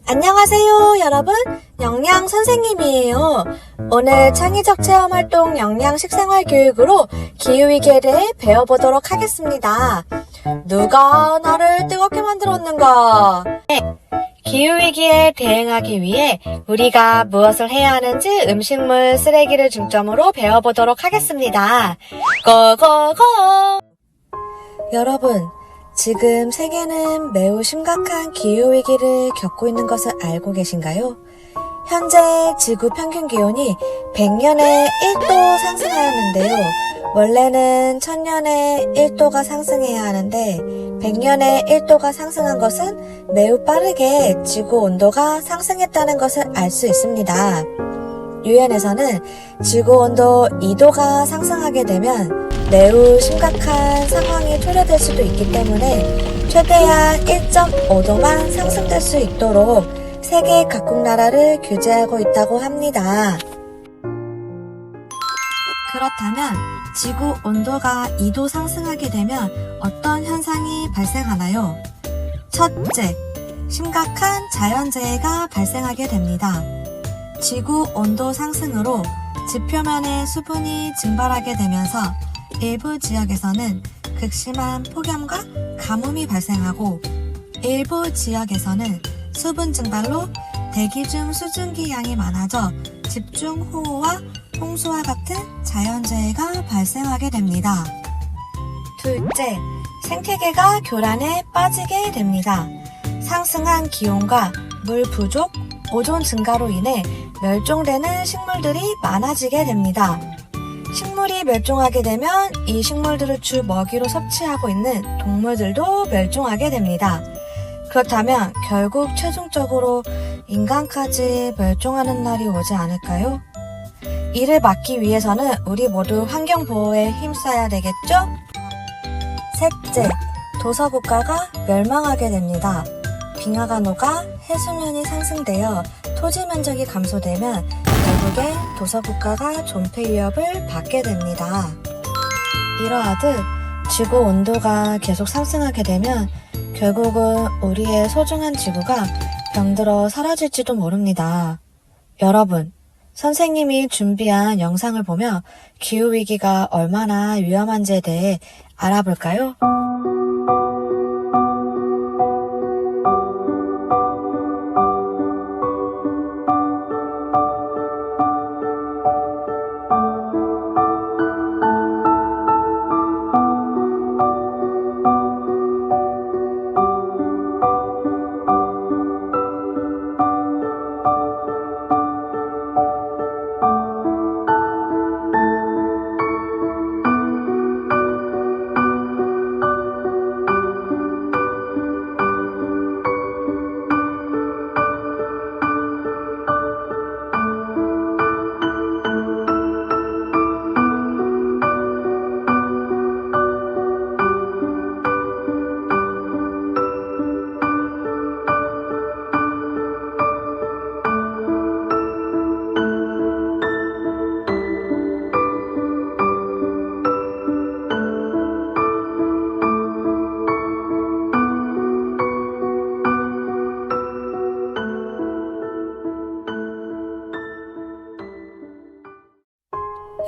안녕하세요 여러분, 영양 선생님이에요. 오늘 창의적 체험활동 영양 식생활 교육으로 기후위기에 대해 배워보도록 하겠습니다. 누가 나를 뜨겁게 만들었는가? 기후위기에 대응하기 위해 우리가 무엇을 해야 하는지 음식물 쓰레기를 중점으로 배워보도록 하겠습니다. 고고고! 여러분, 지금 세계는 매우 심각한 기후위기를 겪고 있는 것을 알고 계신가요? 현재 지구 평균 기온이 100년에 1도 상승하였는데요. 원래는 1000년에 1도가 상승해야 하는데 100년에 1도가 상승한 것은 매우 빠르게 지구 온도가 상승했다는 것을 알 수 있습니다. 유엔에서는 지구 온도 2도가 상승하게 되면 매우 심각한 상황이 초래될 수도 있기 때문에 최대한 1.5도만 상승될 수 있도록 세계 각국 나라를 규제하고 있다고 합니다. 그렇다면 지구 온도가 2도 상승하게 되면 어떤 현상이 발생하나요? 첫째, 심각한 자연재해가 발생하게 됩니다. 지구 온도 상승으로 지표면의 수분이 증발하게 되면서 일부 지역에서는 극심한 폭염과 가뭄이 발생하고 일부 지역에서는 수분 증발로 대기 중 수증기 양이 많아져 집중호우와 홍수와 같은 자연재해가 발생하게 됩니다. 둘째, 생태계가 교란에 빠지게 됩니다. 상승한 기온과 물 부족, 오존 증가로 인해 멸종되는 식물들이 많아지게 됩니다. 식물이 멸종하게 되면 이 식물들을 주 먹이로 섭취하고 있는 동물들도 멸종하게 됩니다. 그렇다면 결국 최종적으로 인간까지 멸종하는 날이 오지 않을까요? 이를 막기 위해서는 우리 모두 환경보호에 힘써야 되겠죠? 셋째, 도서국가가 멸망하게 됩니다. 빙하가 녹아 해수면이 상승되어 토지 면적이 감소되면 결국에 도서국가가 존폐 위협을 받게 됩니다. 이러하듯 지구 온도가 계속 상승하게 되면 결국은 우리의 소중한 지구가 병들어 사라질지도 모릅니다. 여러분, 선생님이 준비한 영상을 보며 기후위기가 얼마나 위험한지에 대해 알아볼까요?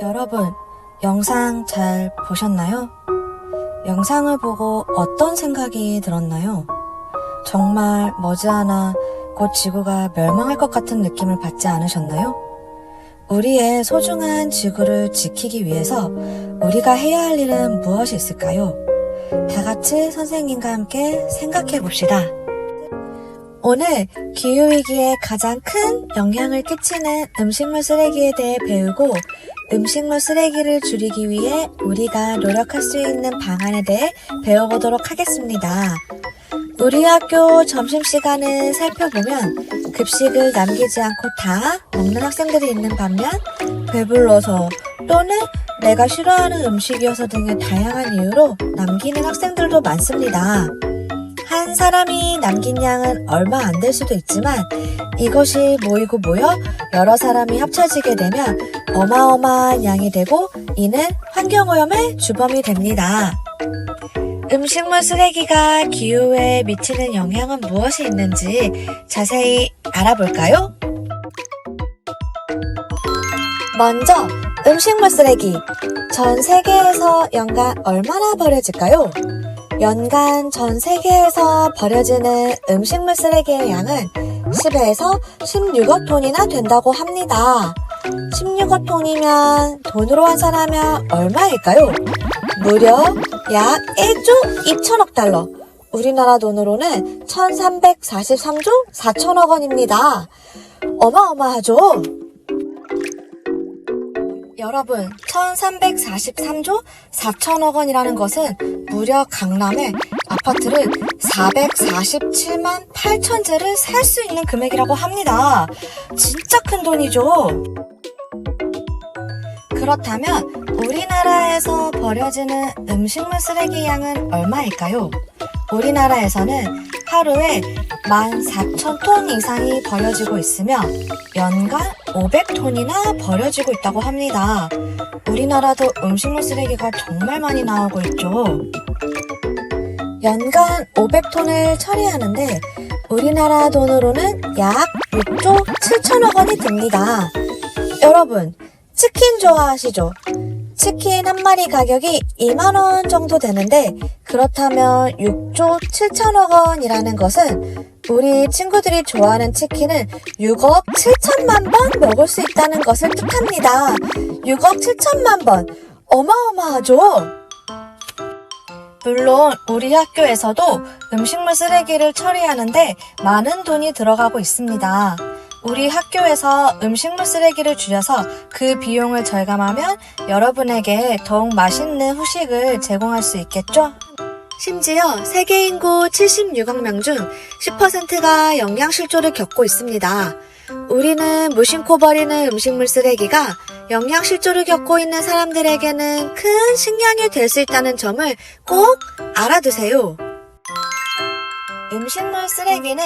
여러분, 영상 잘 보셨나요? 영상을 보고 어떤 생각이 들었나요? 정말 머지않아 곧 지구가 멸망할 것 같은 느낌을 받지 않으셨나요? 우리의 소중한 지구를 지키기 위해서 우리가 해야 할 일은 무엇이 있을까요? 다 같이 선생님과 함께 생각해 봅시다. 오늘 기후위기에 가장 큰 영향을 끼치는 음식물 쓰레기에 대해 배우고 음식물 쓰레기를 줄이기 위해 우리가 노력할 수 있는 방안에 대해 배워보도록 하겠습니다. 우리 학교 점심시간을 살펴보면 급식을 남기지 않고 다 먹는 학생들이 있는 반면 배불러서 또는 내가 싫어하는 음식이어서 등의 다양한 이유로 남기는 학생들도 많습니다. 한 사람이 남긴 양은 얼마 안 될 수도 있지만 이것이 모이고 모여 여러 사람이 합쳐지게 되면 어마어마한 양이 되고 이는 환경오염의 주범이 됩니다. 음식물 쓰레기가 기후에 미치는 영향은 무엇이 있는지 자세히 알아볼까요? 먼저 음식물 쓰레기. 전 세계에서 연간 얼마나 버려질까요? 연간 전 세계에서 버려지는 음식물 쓰레기의 양은 10에서 16억 톤이나 된다고 합니다. 16억 톤이면 돈으로 환산하면 얼마일까요? 무려 약 1조 2천억 달러. 우리나라 돈으로는 1343조 4천억 원입니다. 어마어마하죠? 여러분, 1343조 4천억 원이라는 것은 무려 강남에 아파트를 447만 8천 채를 살 수 있는 금액이라고 합니다. 진짜 큰 돈이죠? 그렇다면 우리나라에서 버려지는 음식물 쓰레기 양은 얼마일까요? 우리나라에서는 하루에 14,000톤 이상이 버려지고 있으며 연간 500톤이나 버려지고 있다고 합니다. 우리나라도 음식물 쓰레기가 정말 많이 나오고 있죠. 연간 500톤을 처리하는데 우리나라 돈으로는 약 6조 7천억 원이 듭니다. 여러분, 치킨 좋아하시죠? 치킨 한 마리 가격이 2만원 정도 되는데 그렇다면 6조 7천억 원이라는 것은 우리 친구들이 좋아하는 치킨을 6억 7천만 번 먹을 수 있다는 것을 뜻합니다. 6억 7천만 번! 어마어마하죠? 물론 우리 학교에서도 음식물 쓰레기를 처리하는데 많은 돈이 들어가고 있습니다. 우리 학교에서 음식물 쓰레기를 줄여서 그 비용을 절감하면 여러분에게 더욱 맛있는 후식을 제공할 수 있겠죠? 심지어 세계 인구 76억 명 중 10%가 영양실조를 겪고 있습니다. 우리는 무심코 버리는 음식물 쓰레기가 영양실조를 겪고 있는 사람들에게는 큰 식량이 될 수 있다는 점을 꼭 알아두세요. 음식물 쓰레기는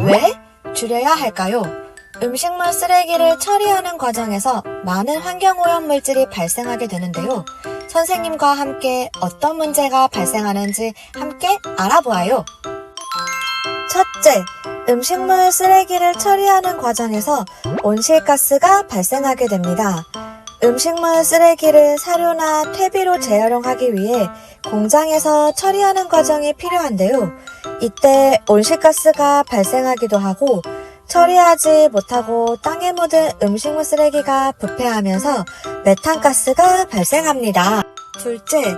왜 줄여야 할까요? 음식물 쓰레기를 처리하는 과정에서 많은 환경오염 물질이 발생하게 되는데요. 선생님과 함께 어떤 문제가 발생하는지 함께 알아보아요. 첫째, 음식물 쓰레기를 처리하는 과정에서 온실가스가 발생하게 됩니다. 음식물 쓰레기를 사료나 퇴비로 재활용하기 위해 공장에서 처리하는 과정이 필요한데요. 이때 온실가스가 발생하기도 하고 처리하지 못하고 땅에 묻은 음식물 쓰레기가 부패하면서 메탄가스가 발생합니다. 둘째,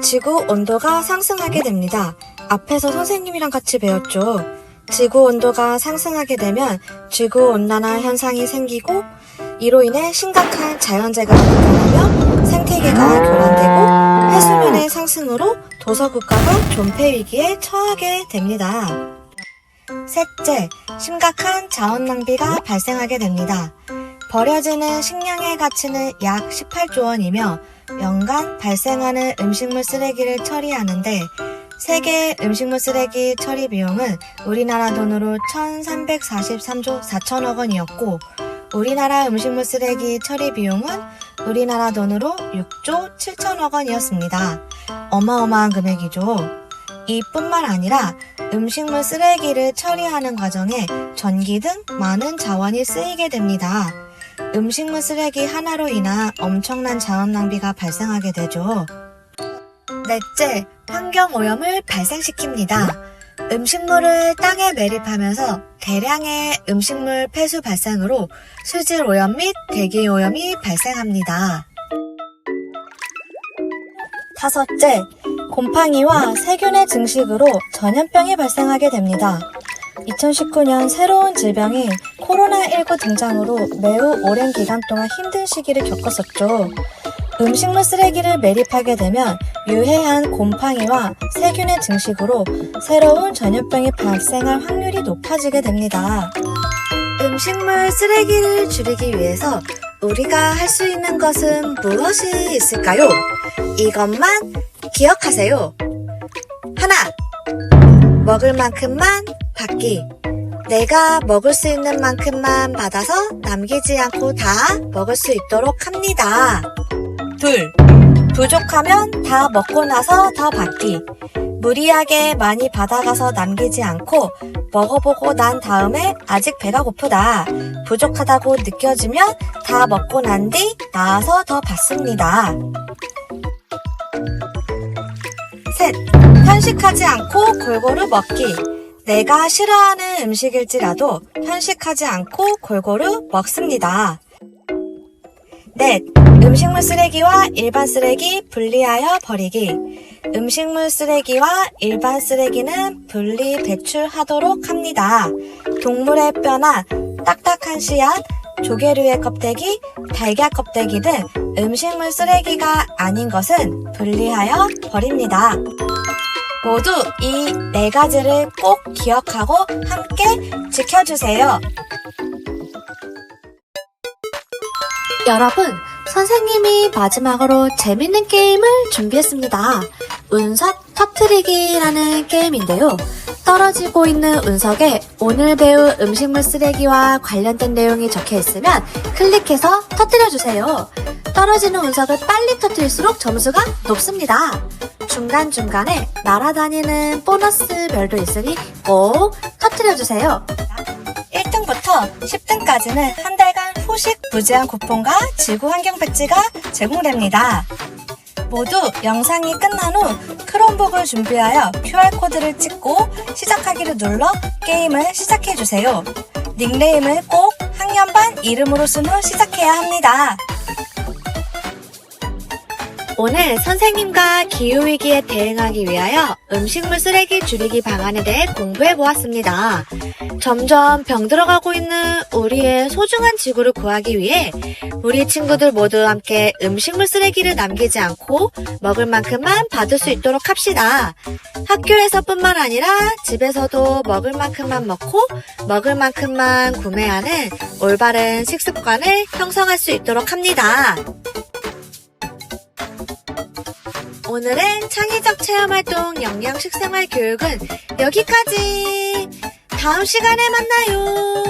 지구 온도가 상승하게 됩니다. 앞에서 선생님이랑 같이 배웠죠. 지구 온도가 상승하게 되면 지구온난화 현상이 생기고 이로 인해 심각한 자연재해가 나타나며 생태계가 교란되고 해수면의 상승으로 도서국가가 존폐 위기에 처하게 됩니다. 셋째, 심각한 자원 낭비가 발생하게 됩니다. 버려지는 식량의 가치는 약 18조 원이며 연간 발생하는 음식물 쓰레기를 처리하는데 세계 음식물 쓰레기 처리 비용은 우리나라 돈으로 1343조 4천억 원이었고 우리나라 음식물 쓰레기 처리 비용은 우리나라 돈으로 6조 7천억 원이었습니다. 어마어마한 금액이죠. 이뿐만 아니라 음식물 쓰레기를 처리하는 과정에 전기 등 많은 자원이 쓰이게 됩니다. 음식물 쓰레기 하나로 인한 엄청난 자원 낭비가 발생하게 되죠. 넷째, 환경오염을 발생시킵니다. 음식물을 땅에 매립하면서 대량의 음식물 폐수 발생으로 수질오염 및 대기오염이 발생합니다. 다섯째, 곰팡이와 세균의 증식으로 전염병이 발생하게 됩니다. 2019년 새로운 질병인 코로나19 등장으로 매우 오랜 기간 동안 힘든 시기를 겪었었죠. 음식물 쓰레기를 매립하게 되면 유해한 곰팡이와 세균의 증식으로 새로운 전염병이 발생할 확률이 높아지게 됩니다. 음식물 쓰레기를 줄이기 위해서 우리가 할 수 있는 것은 무엇이 있을까요? 이것만 기억하세요. 하나, 먹을 만큼만 받기. 내가 먹을 수 있는 만큼만 받아서 남기지 않고 다 먹을 수 있도록 합니다. 둘, 부족하면 다 먹고 나서 더 받기. 무리하게 많이 받아가서 남기지 않고 먹어보고 난 다음에 아직 배가 고프다, 부족하다고 느껴지면 다 먹고 난 뒤 나와서 더 받습니다. 셋, 편식하지 않고 골고루 먹기. 내가 싫어하는 음식일지라도 편식하지 않고 골고루 먹습니다. 넷, 음식물 쓰레기와 일반 쓰레기 분리하여 버리기. 음식물 쓰레기와 일반 쓰레기는 분리 배출하도록 합니다. 동물의 뼈나 딱딱한 씨앗, 조개류의 껍데기, 달걀 껍데기 등 음식물 쓰레기가 아닌 것은 분리하여 버립니다. 모두 이 4가지를 꼭 기억하고 함께 지켜주세요. 여러분, 선생님이 마지막으로 재밌는 게임을 준비했습니다. 운석 터트리기라는 게임인데요. 떨어지고 있는 운석에 오늘 배운 음식물 쓰레기와 관련된 내용이 적혀 있으면 클릭해서 터뜨려주세요. 떨어지는 운석을 빨리 터뜨릴수록 점수가 높습니다. 중간중간에 날아다니는 보너스별도 있으니 꼭 터뜨려주세요. 1등부터 10등까지는 한 달간 후식 무제한 쿠폰과 지구환경 배지가 제공됩니다. 모두 영상이 끝난 후 크롬북을 준비하여 QR코드를 찍고 시작하기를 눌러 게임을 시작해주세요. 닉네임을 꼭 학년반 이름으로 쓴 후 시작해야 합니다. 오늘 선생님과 기후위기에 대응하기 위하여 음식물 쓰레기 줄이기 방안에 대해 공부해보았습니다. 점점 병들어가고 있는 우리의 소중한 지구를 구하기 위해 우리 친구들 모두 함께 음식물 쓰레기를 남기지 않고 먹을 만큼만 받을 수 있도록 합시다. 학교에서뿐만 아니라 집에서도 먹을 만큼만 먹고 먹을 만큼만 구매하는 올바른 식습관을 형성할 수 있도록 합니다. 오늘은 창의적 체험활동 영양식생활 교육은 여기까지. 다음 시간에 만나요.